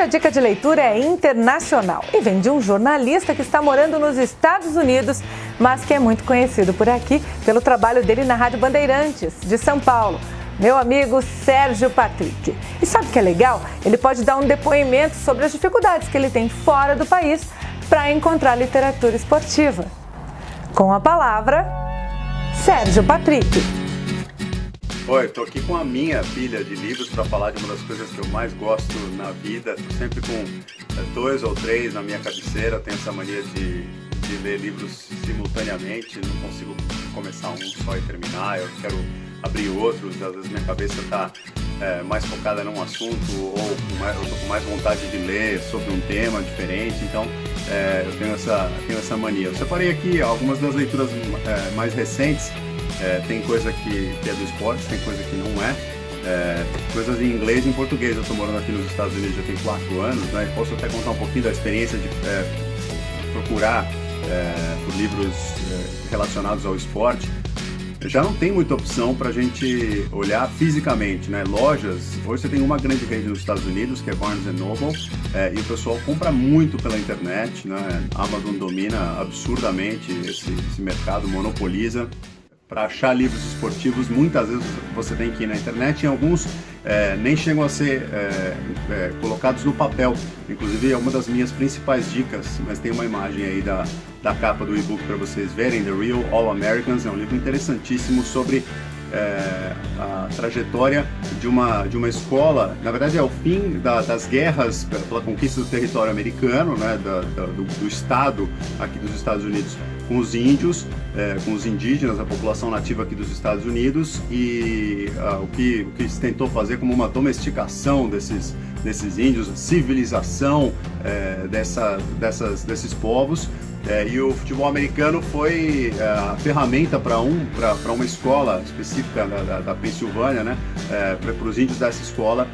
a dica de leitura é internacional e vem de um jornalista que está morando nos Estados Unidos, mas que é muito conhecido por aqui pelo trabalho dele na Rádio Bandeirantes, de São Paulo. Meu amigo Sérgio Patrick. E sabe o que é legal? Ele pode dar um depoimento sobre as dificuldades que ele tem fora do país para encontrar literatura esportiva. Com a palavra, Sérgio Patrick. Oi, estou aqui com a minha pilha de livros para falar de uma das coisas que eu mais gosto na vida. Estou sempre com 2 ou 3 na minha cabeceira, tenho essa mania de ler livros simultaneamente, não consigo começar um só e terminar, eu quero abrir outros, às vezes minha cabeça está mais focada num assunto ou eu estou com mais vontade de ler sobre um tema diferente, então eu tenho essa mania. Eu separei aqui algumas das leituras mais recentes. Tem coisa que é do esporte, tem coisa que não é. Coisas em inglês e em português. Eu estou morando aqui nos Estados Unidos já tem 4 anos, né? Posso até contar um pouquinho da experiência de procurar por livros relacionados ao esporte. Já não tem muita opção para a gente olhar fisicamente, né? Lojas, hoje você tem uma grande rede nos Estados Unidos, que é Barnes & Noble, e o pessoal compra muito pela internet, né? A Amazon domina absurdamente esse mercado, monopoliza. Para achar livros esportivos, muitas vezes você tem que ir na internet e alguns nem chegam a ser colocados no papel. Inclusive é uma das minhas principais dicas, mas tem uma imagem aí da capa do e-book para vocês verem, The Real All Americans, é um livro interessantíssimo sobre a trajetória de uma escola. Na verdade é o fim das guerras pela conquista do território americano, né, do estado aqui dos Estados Unidos com os índios, com os indígenas, a população nativa aqui dos Estados Unidos, e o que se tentou fazer como uma domesticação desses índios, civilização desses povos. E o futebol americano foi a ferramenta para uma escola específica da Pensilvânia, né? Para os índios dessa escola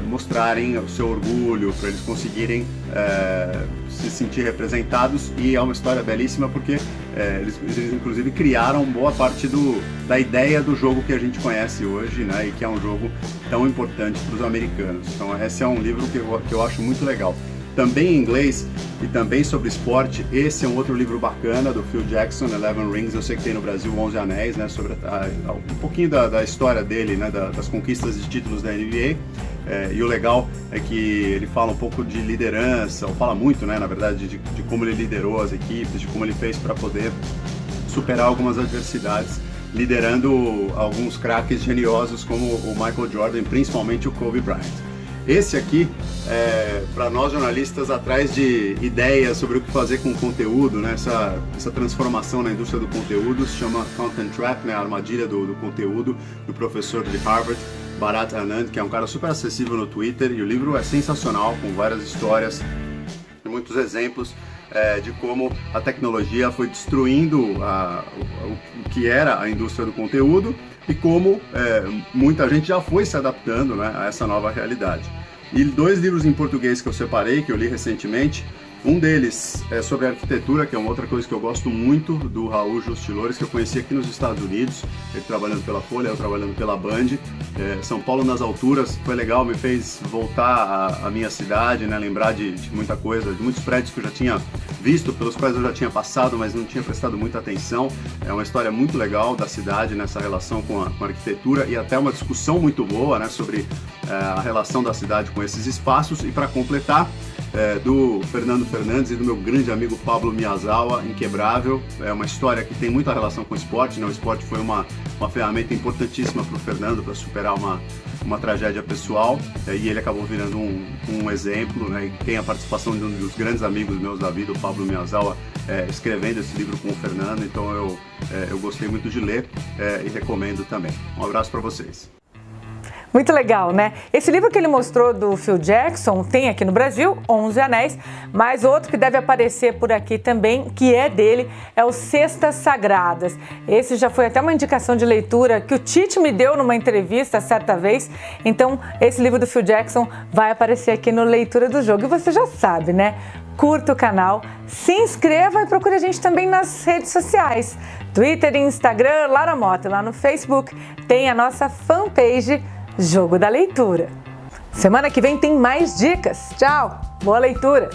mostrarem o seu orgulho, para eles conseguirem se sentir representados. E é uma história belíssima porque eles inclusive criaram boa parte da ideia do jogo que a gente conhece hoje, né? E que é um jogo tão importante para os americanos. Então esse é um livro que eu acho muito legal. Também em inglês e também sobre esporte, esse é um outro livro bacana do Phil Jackson, 11 Rings. Eu sei que tem no Brasil 11 Anéis, né, sobre um pouquinho da história dele, né, das conquistas de títulos da NBA. E o legal é que ele fala um pouco de liderança, ou fala muito, né, na verdade, de como ele liderou as equipes, de como ele fez para poder superar algumas adversidades, liderando alguns craques geniosos como o Michael Jordan, principalmente o Kobe Bryant. Esse aqui é para nós jornalistas atrás de ideias sobre o que fazer com o conteúdo, né? Essa transformação na indústria do conteúdo se chama Content Trap, né? A armadilha do conteúdo, do professor de Harvard, Bharat Anand, que é um cara super acessível no Twitter, e o livro é sensacional, com várias histórias e muitos exemplos de como a tecnologia foi destruindo o que era a indústria do conteúdo e como muita gente já foi se adaptando, né, a essa nova realidade. E 2 livros em português que eu separei, que eu li recentemente. Um deles é sobre arquitetura, que é uma outra coisa que eu gosto muito, do Raul Justilores, que eu conheci aqui nos Estados Unidos, ele trabalhando pela Folha, eu trabalhando pela Band. São Paulo nas alturas, foi legal, me fez voltar à minha cidade, né, lembrar de muita coisa, de muitos prédios que eu já tinha visto, pelos quais eu já tinha passado, mas não tinha prestado muita atenção. É uma história muito legal da cidade, nessa relação com a arquitetura, e até uma discussão muito boa, né, sobre a relação da cidade com esses espaços. E para completar, do Fernando Fernandes e do meu grande amigo Pablo Miyazawa, Inquebrável. É uma história que tem muita relação com o esporte, né? O esporte foi uma ferramenta importantíssima para o Fernando para superar uma tragédia pessoal, e ele acabou virando um exemplo, né? E tem a participação de um dos grandes amigos meus da vida, o Pablo Miyazawa, escrevendo esse livro com o Fernando. Então eu gostei muito de ler e recomendo também. Um abraço para vocês. Muito legal, né? Esse livro que ele mostrou do Phil Jackson tem aqui no Brasil, 11 Anéis, mas outro que deve aparecer por aqui também, que é dele, é o Cestas Sagradas. Esse já foi até uma indicação de leitura que o Tite me deu numa entrevista certa vez. Então, esse livro do Phil Jackson vai aparecer aqui no Leitura do Jogo. E você já sabe, né? Curta o canal, se inscreva e procure a gente também nas redes sociais. Twitter e Instagram, Lara Mota. Lá no Facebook tem a nossa fanpage Jogo da Leitura. Semana que vem tem mais dicas. Tchau, boa leitura!